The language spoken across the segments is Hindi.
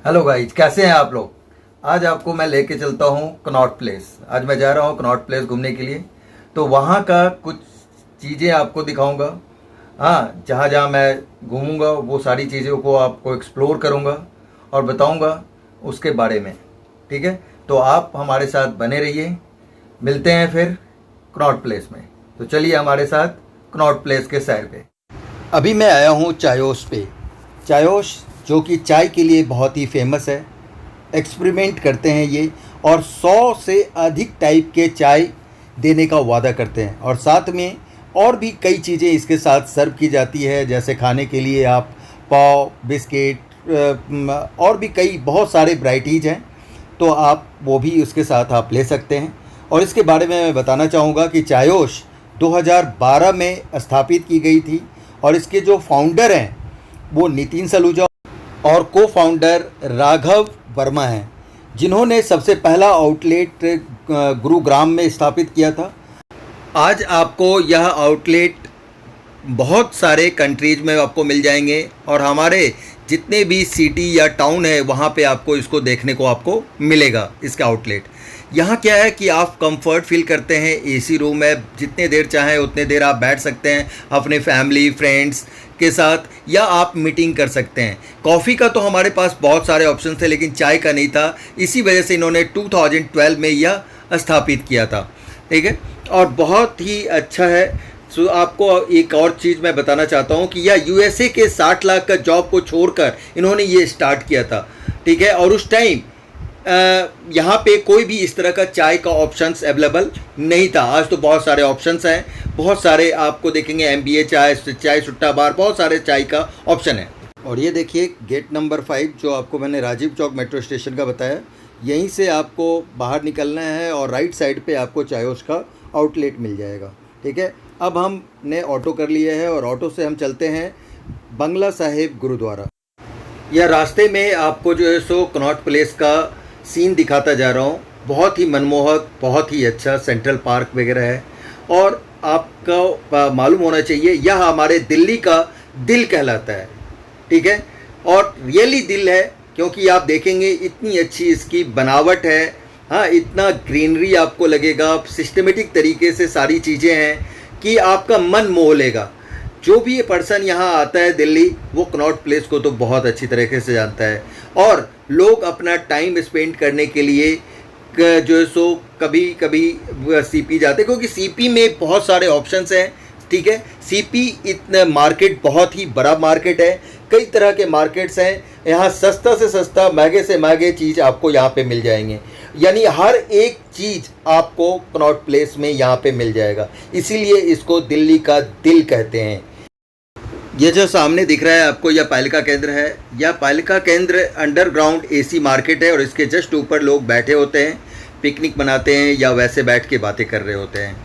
हेलो गाइज, कैसे हैं आप लोग। आज आपको मैं लेके चलता हूँ कनॉट प्लेस। आज मैं जा रहा हूँ कनॉट प्लेस घूमने के लिए। तो वहाँ का कुछ चीज़ें आपको दिखाऊंगा। हाँ, जहाँ जहाँ मैं घूमूंगा वो सारी चीज़ों को आपको एक्सप्लोर करूँगा और बताऊँगा उसके बारे में। ठीक है, तो आप हमारे साथ बने रहिए। मिलते हैं फिर कनॉट प्लेस में। तो चलिए हमारे साथ कनॉट प्लेस के सैर पे। अभी मैं आया हूँ चायोस पे। चायोस जो कि चाय के लिए बहुत ही फेमस है। एक्सपेरिमेंट करते हैं ये, और 100 से अधिक टाइप के चाय देने का वादा करते हैं, और साथ में और भी कई चीज़ें इसके साथ सर्व की जाती है। जैसे खाने के लिए आप पाव, बिस्किट और भी कई बहुत सारे वैराइटीज़ हैं, तो आप वो भी उसके साथ आप ले सकते हैं। और इसके बारे में मैं बताना चाहूँगा कि चायोस 2012 में स्थापित की गई थी, और इसके जो फाउंडर हैं वो नितिन सलूजा और को फाउंडर राघव वर्मा हैं, जिन्होंने सबसे पहला आउटलेट गुरुग्राम में स्थापित किया था। आज आपको यह आउटलेट बहुत सारे कंट्रीज में आपको मिल जाएंगे, और हमारे जितने भी सिटी या टाउन है वहाँ पे आपको इसको देखने को आपको मिलेगा। इसका आउटलेट यहाँ क्या है कि आप कंफर्ट फील करते हैं। एसी रूम है, जितने देर चाहें उतने देर आप बैठ सकते हैं अपने फैमिली फ्रेंड्स के साथ, या आप मीटिंग कर सकते हैं। कॉफ़ी का तो हमारे पास बहुत सारे ऑप्शन थे, लेकिन चाय का नहीं था। इसी वजह से इन्होंने 2012 में यह स्थापित किया था। ठीक है, और बहुत ही अच्छा है। सो आपको एक और चीज़ मैं बताना चाहता हूँ कि यह यूएसए के 60 लाख का जॉब को छोड़कर इन्होंने ये स्टार्ट किया था। ठीक है, और उस टाइम यहाँ पे कोई भी इस तरह का चाय का ऑप्शंस अवेलेबल नहीं था। आज तो बहुत सारे ऑप्शंस हैं, बहुत सारे आपको देखेंगे MBA चाय, चाय सुट्टा बार, बहुत सारे चाय का ऑप्शन है। और ये देखिए गेट नंबर 5 जो आपको मैंने राजीव चौक मेट्रो स्टेशन का बताया, यहीं से आपको बाहर निकलना है और राइट साइड पे आपको चायोस का आउटलेट मिल जाएगा। ठीक है, अब हमने ऑटो कर लिया है और ऑटो से हम चलते हैं बंगला साहिब गुरुद्वारा। यह रास्ते में आपको जो है सो कनॉट प्लेस का सीन दिखाता जा रहा हूँ। बहुत ही मनमोहक, बहुत ही अच्छा सेंट्रल पार्क वगैरह है, और आपको मालूम होना चाहिए यह हमारे दिल्ली का दिल कहलाता है। ठीक है, और रियली दिल है, क्योंकि आप देखेंगे इतनी अच्छी इसकी बनावट है। हाँ, इतना ग्रीनरी आपको लगेगा, सिस्टमेटिक तरीके से सारी चीज़ें हैं कि आपका मन मोह लेगा। जो भी ये पर्सन यहाँ आता है दिल्ली, वो कनॉट प्लेस को तो बहुत अच्छी तरीके से जानता है। और लोग अपना टाइम स्पेंड करने के लिए जो है सो कभी कभी सीपी जाते हैं, क्योंकि सीपी में बहुत सारे ऑप्शंस हैं। ठीक है, सीपी इतना मार्केट बहुत ही बड़ा मार्केट है, कई तरह के मार्केट्स हैं। यहाँ सस्ता से सस्ता, महंगे से महंगे चीज़ आपको यहाँ पे मिल जाएंगे। यानी हर एक चीज़ आपको कनॉट प्लेस में यहाँ पे मिल जाएगा, इसीलिए इसको दिल्ली का दिल कहते हैं। ये जो सामने दिख रहा है आपको, यह पालिका केंद्र है। यह पालिका केंद्र अंडरग्राउंड AC मार्केट है, और इसके जस्ट ऊपर लोग बैठे होते हैं, पिकनिक मनाते हैं या वैसे बैठ के बातें कर रहे होते हैं।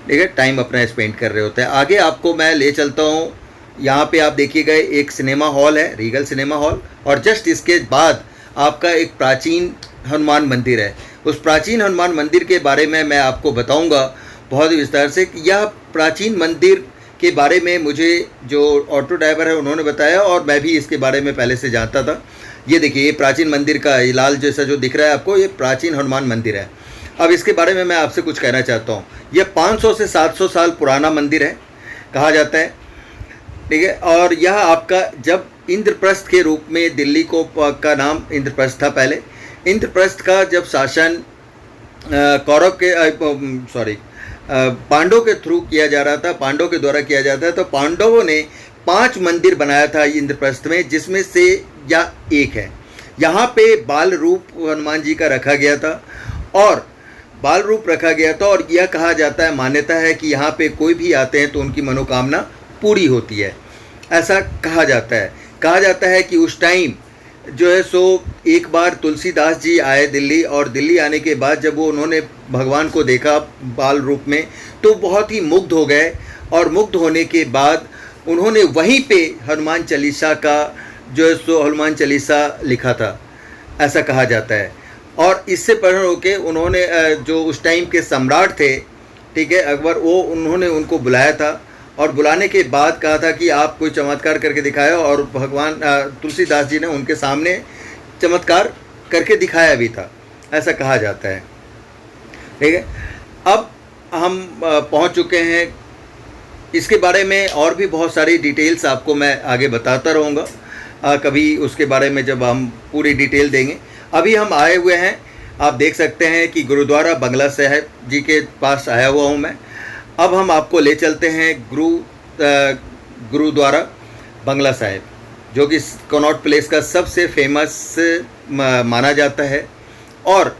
ठीक है, टाइम अपना स्पेंड कर रहे होते हैं। आगे आपको मैं ले चलता हूँ। यहाँ पे आप देखिएगा एक सिनेमा हॉल है, रीगल सिनेमा हॉल, और जस्ट इसके बाद आपका एक प्राचीन हनुमान मंदिर है। उस प्राचीन हनुमान मंदिर के बारे में मैं आपको बताऊँगा बहुत ही विस्तार से। कि यह प्राचीन मंदिर के बारे में मुझे जो ऑटो ड्राइवर है उन्होंने बताया, और मैं भी इसके बारे में पहले से जानता था। ये देखिए, ये प्राचीन मंदिर का लाल जैसा जो दिख रहा है आपको, ये प्राचीन हनुमान मंदिर है। अब इसके बारे में मैं आपसे कुछ कहना चाहता हूँ। यह 500 से 700 साल पुराना मंदिर है कहा जाता है। ठीक है, और यह आपका जब इंद्रप्रस्थ के रूप में दिल्ली को का नाम इंद्रप्रस्थ था पहले। इंद्रप्रस्थ का जब शासन कौरव के पांडवों के थ्रू किया जा रहा था, पांडवों के द्वारा किया जाता है, तो पांडवों ने 5 मंदिर बनाया था इंद्रप्रस्थ में, जिसमें से यह एक है। यहाँ पे बाल रूप हनुमान जी का रखा गया था, और बाल रूप रखा गया था, और यह कहा जाता है, मान्यता है कि यहाँ पे कोई भी आते हैं तो उनकी मनोकामना पूरी होती है। ऐसा कहा जाता है कि उस टाइम जो है सो एक बार तुलसीदास जी आए दिल्ली, और दिल्ली आने के बाद जब वो उन्होंने भगवान को देखा बाल रूप में, तो बहुत ही मुग्ध हो गए, और मुग्ध होने के बाद उन्होंने वहीं पे हनुमान चालीसा का जो है सो हनुमान चालीसा लिखा था, ऐसा कहा जाता है। और इससे प्रेरणा होकर उन्होंने जो उस टाइम के सम्राट थे, ठीक है, अकबर, वो उन्होंने उनको बुलाया था, और बुलाने के बाद कहा था कि आप कोई चमत्कार करके दिखाया, और भगवान तुलसीदास जी ने उनके सामने चमत्कार करके दिखाया भी था, ऐसा कहा जाता है। ठीक है, अब हम पहुंच चुके हैं। इसके बारे में और भी बहुत सारी डिटेल्स आपको मैं आगे बताता रहूँगा, कभी उसके बारे में जब हम पूरी डिटेल देंगे। अभी हम आए हुए हैं, आप देख सकते हैं कि गुरुद्वारा बंगला साहिब जी के पास आया हुआ हूँ मैं। अब हम आपको ले चलते हैं गुरुद्वारा बंगला साहिब, जो कि कनॉट प्लेस का सबसे फेमस माना जाता है और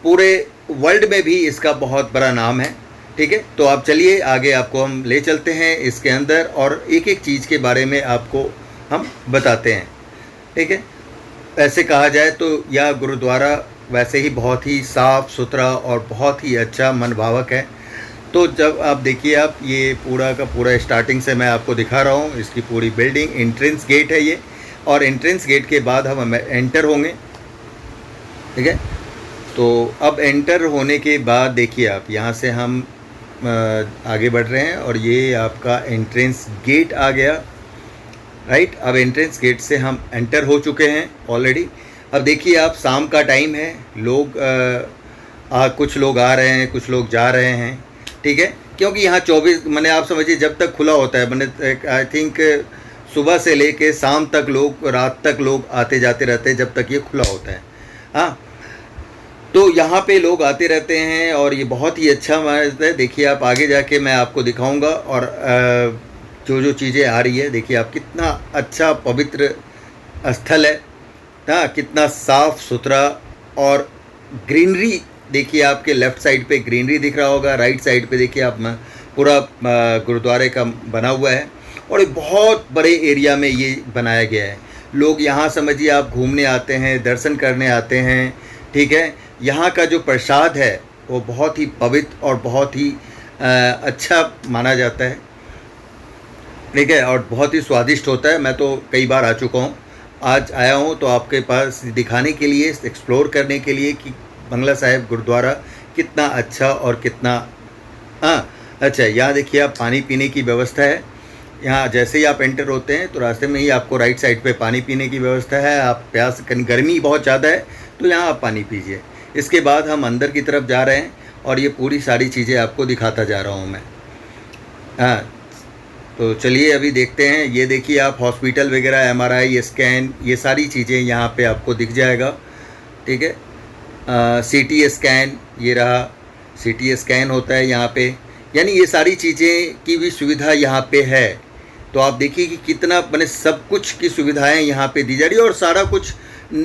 पूरे वर्ल्ड में भी इसका बहुत बड़ा नाम है। ठीक है, तो आप चलिए आगे आपको हम ले चलते हैं इसके अंदर और एक एक चीज़ के बारे में आपको हम बताते हैं। ठीक है, ऐसे कहा जाए तो यह गुरुद्वारा वैसे ही बहुत ही साफ़ सुथरा और बहुत ही अच्छा मनभावक है। तो जब आप देखिए, आप ये पूरा का पूरा स्टार्टिंग से मैं आपको दिखा रहा हूँ, इसकी पूरी बिल्डिंग, एंट्रेंस गेट है ये, और एंट्रेंस गेट के बाद हम एंटर होंगे। ठीक है, तो अब एंटर होने के बाद देखिए आप, यहाँ से हम आगे बढ़ रहे हैं और ये आपका एंट्रेंस गेट आ गया। राइट, अब एंट्रेंस गेट से हम एंटर हो चुके हैं ऑलरेडी। अब देखिए आप, शाम का टाइम है, लोग कुछ लोग आ रहे हैं, कुछ लोग जा रहे हैं। ठीक है, क्योंकि यहाँ 24 मैंने आप समझिए जब तक खुला होता है, मैंने आई थिंक सुबह से लेके शाम तक लोग, रात तक लोग आते जाते रहते हैं जब तक ये खुला होता है। हाँ, तो यहाँ पे लोग आते रहते हैं और ये बहुत ही अच्छा मानता है। देखिए आप, आगे जाके मैं आपको दिखाऊंगा और जो जो चीज़ें आ रही है, देखिए आप, कितना अच्छा पवित्र स्थल है। हाँ, कितना साफ़ सुथरा और ग्रीनरी। देखिए आपके लेफ़्ट साइड पे ग्रीनरी दिख रहा होगा, राइट साइड पे देखिए आप पूरा गुरुद्वारे का बना हुआ है और एक बहुत बड़े एरिया में ये बनाया गया है। लोग यहाँ समझिए आप घूमने आते हैं, दर्शन करने आते हैं। ठीक है, यहाँ का जो प्रसाद है वो बहुत ही पवित्र और बहुत ही अच्छा माना जाता है। ठीक है, और बहुत ही स्वादिष्ट होता है। मैं तो कई बार आ चुका हूँ, आज आया हूँ तो आपके पास दिखाने के लिए, एक्सप्लोर करने के लिए कि बंगला साहिब गुरुद्वारा कितना अच्छा और कितना अच्छा। यहाँ देखिए आप, पानी पीने की व्यवस्था है। यहाँ जैसे ही आप एंटर होते हैं तो रास्ते में ही आपको राइट साइड पे पानी पीने की व्यवस्था है। आप प्यास, गर्मी बहुत ज़्यादा है तो यहाँ आप पानी पीजिए। इसके बाद हम अंदर की तरफ जा रहे हैं और ये पूरी सारी चीज़ें आपको दिखाता जा रहा हूँ मैं। हाँ, तो चलिए अभी देखते हैं। ये देखिए आप, हॉस्पिटल वगैरह, MRI स्कैन, ये सारी चीज़ें यहाँ पे आपको दिख जाएगा। ठीक है, CT स्कैन, ये रहा, CT स्कैन होता है यहाँ पे। यानी ये सारी चीज़ें की भी सुविधा यहाँ पे है। तो आप देखिए कि कितना, मैंने सब कुछ की सुविधाएं यहाँ पे दी जा रही है और सारा कुछ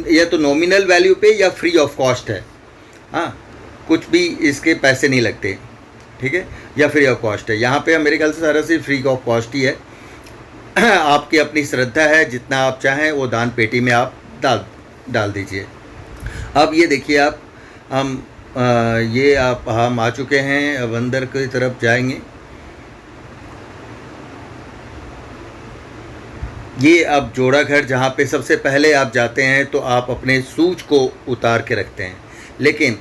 या तो नॉमिनल वैल्यू पे या फ्री ऑफ कॉस्ट है। हाँ, कुछ भी इसके पैसे नहीं लगते। ठीक है, या फ्री ऑफ कॉस्ट है। यहाँ पे मेरे ख्याल से सारा से फ्री ऑफ कॉस्ट ही है। आपकी अपनी श्रद्धा है, जितना आप चाहें वो दान पेटी में आप डाल दीजिए। अब ये देखिए आप, हम आ चुके हैं, अब अंदर की तरफ जाएंगे। ये अब जोड़ा घर, जहाँ पे सबसे पहले आप जाते हैं तो आप अपने शूज को उतार के रखते हैं। लेकिन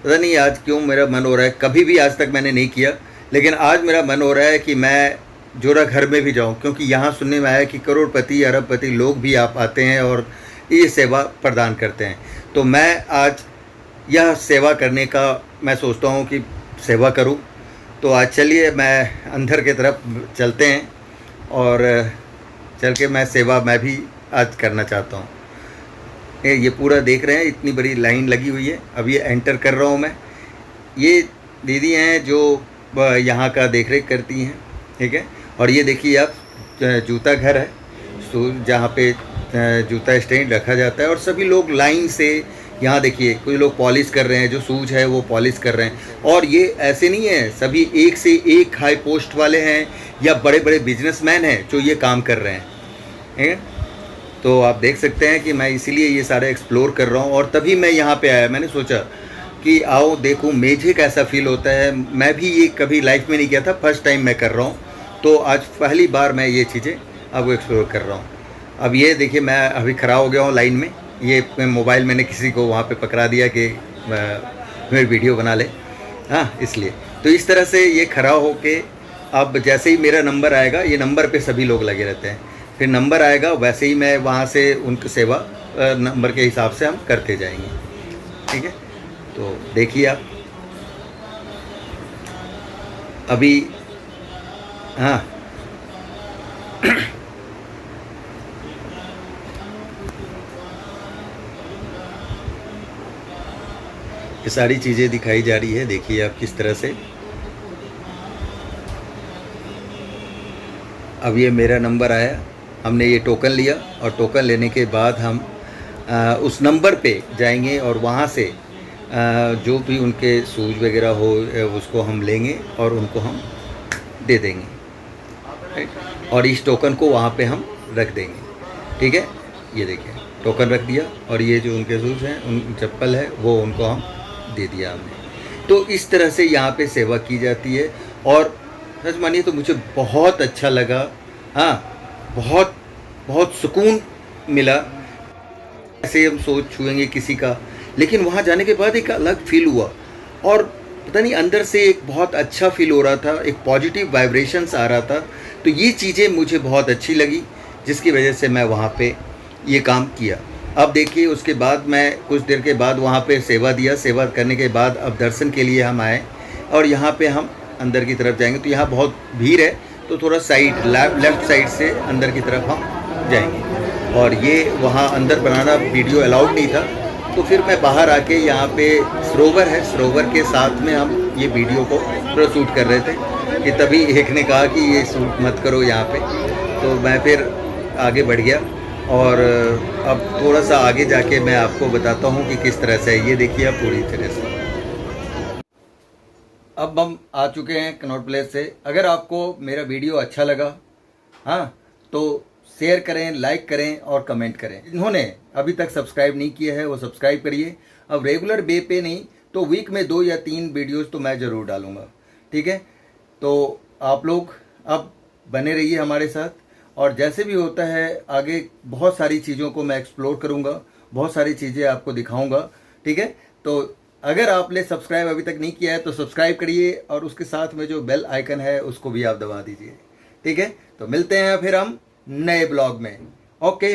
पता नहीं आज क्यों मेरा मन हो रहा है, कभी भी आज तक मैंने नहीं किया, लेकिन आज मेरा मन हो रहा है कि मैं जोड़ा घर में भी जाऊं, क्योंकि यहाँ सुनने में आया कि करोड़पति, अरबपति लोग भी आप आते हैं और ये सेवा प्रदान करते हैं। तो मैं आज यह सेवा करने का मैं सोचता हूँ कि सेवा करूँ। तो आज चलिए मैं अंदर की तरफ चलते हैं और चल के मैं भी आज करना चाहता हूँ। ये पूरा देख रहे हैं, इतनी बड़ी लाइन लगी हुई है। अब ये एंटर कर रहा हूँ मैं। ये दीदी हैं जो यहाँ का देख रेख करती हैं। ठीक है, और ये देखिए आप, जूता घर है, जहाँ पे जूता स्टैंड रखा जाता है और सभी लोग लाइन से यहाँ देखिए, कुछ लोग पॉलिश कर रहे हैं, जो शूज है वो पॉलिश कर रहे हैं। और ये ऐसे नहीं है, सभी एक से एक हाई पोस्ट वाले हैं या बड़े बड़े बिजनेसमैन हैं जो ये काम कर रहे हैं। तो आप देख सकते हैं कि मैं इसीलिए ये सारे एक्सप्लोर कर रहा हूँ और तभी मैं यहाँ पे आया। मैंने सोचा कि आओ देखूँ मुझे कैसा फील होता है। मैं भी ये कभी लाइफ में नहीं किया था, फर्स्ट टाइम मैं कर रहा हूँ। तो आज पहली बार मैं ये चीज़ें अब एक्सप्लोर कर रहा हूँ। अब ये देखिए, मैं अभी खड़ा हो गया हूँ लाइन में। ये मोबाइल मैंने किसी को वहाँ पे पकड़ा दिया कि मेरी वीडियो बना ले, हाँ, इसलिए। तो इस तरह से ये खड़ा हो के, अब जैसे ही मेरा नंबर आएगा, ये नंबर पे सभी लोग लगे रहते हैं, फिर नंबर आएगा वैसे ही मैं वहाँ से उनकी सेवा नंबर के हिसाब से हम करते जाएंगे। ठीक है, तो देखिए आप अभी। हाँ, ये सारी चीज़ें दिखाई जा रही है, देखिए आप किस तरह से। अब ये मेरा नंबर आया, हमने ये टोकन लिया और टोकन लेने के बाद हम उस नंबर पे जाएंगे और वहाँ से जो भी उनके सूज वगैरह हो उसको हम लेंगे और उनको हम दे देंगे, राइट। और इस टोकन को वहाँ पे हम रख देंगे। ठीक है, ये देखिए टोकन रख दिया और ये जो उनके शूज़ हैं, उन चप्पल है, वो उनको हम दे दिया हमने। तो इस तरह से यहाँ पे सेवा की जाती है और सच मानिए तो मुझे बहुत अच्छा लगा। हाँ, बहुत बहुत सुकून मिला। ऐसे हम सोच छुएंगे किसी का, लेकिन वहाँ जाने के बाद एक अलग फील हुआ और पता नहीं अंदर से एक बहुत अच्छा फील हो रहा था, एक पॉजिटिव वाइब्रेशंस आ रहा था। तो ये चीज़ें मुझे बहुत अच्छी लगी, जिसकी वजह से मैं वहाँ पे ये काम किया। अब देखिए उसके बाद मैं कुछ देर के बाद वहाँ पे सेवा दिया। सेवा करने के बाद अब दर्शन के लिए हम आए और यहाँ पे हम अंदर की तरफ जाएंगे। तो यहाँ बहुत भीड़ है, तो थोड़ा साइड लेफ़्ट साइड से अंदर की तरफ हम जाएंगे। और ये वहाँ अंदर बनाना वीडियो अलाउड नहीं था, तो फिर मैं बाहर आके यहाँ पे सरोवर है, सरोवर के साथ में हम ये वीडियो को थोड़ा शूट कर रहे थे कि तभी एक ने कहा कि ये शूट मत करो यहाँ पे। तो मैं फिर आगे बढ़ गया और अब थोड़ा सा आगे जाके मैं आपको बताता हूँ कि किस तरह से। ये देखिए आप पूरी तरह से। अब हम आ चुके हैं कनॉट प्लेस से। अगर आपको मेरा वीडियो अच्छा लगा, हाँ, तो शेयर करें, लाइक करें और कमेंट करें। जिन्होंने अभी तक सब्सक्राइब नहीं किया है वो सब्सक्राइब करिए। अब रेगुलर बे पे नहीं तो वीक में 2 या 3 वीडियोस तो मैं ज़रूर डालूँगा। ठीक है, तो आप लोग अब बने रहिए हमारे साथ और जैसे भी होता है आगे बहुत सारी चीज़ों को मैं एक्सप्लोर करूँगा, बहुत सारी चीज़ें आपको दिखाऊँगा। ठीक है, तो अगर आपने सब्सक्राइब अभी तक नहीं किया है तो सब्सक्राइब करिए और उसके साथ में जो बेल आइकन है उसको भी आप दबा दीजिए। ठीक है, तो मिलते हैं फिर हम नए ब्लॉग में। ओके।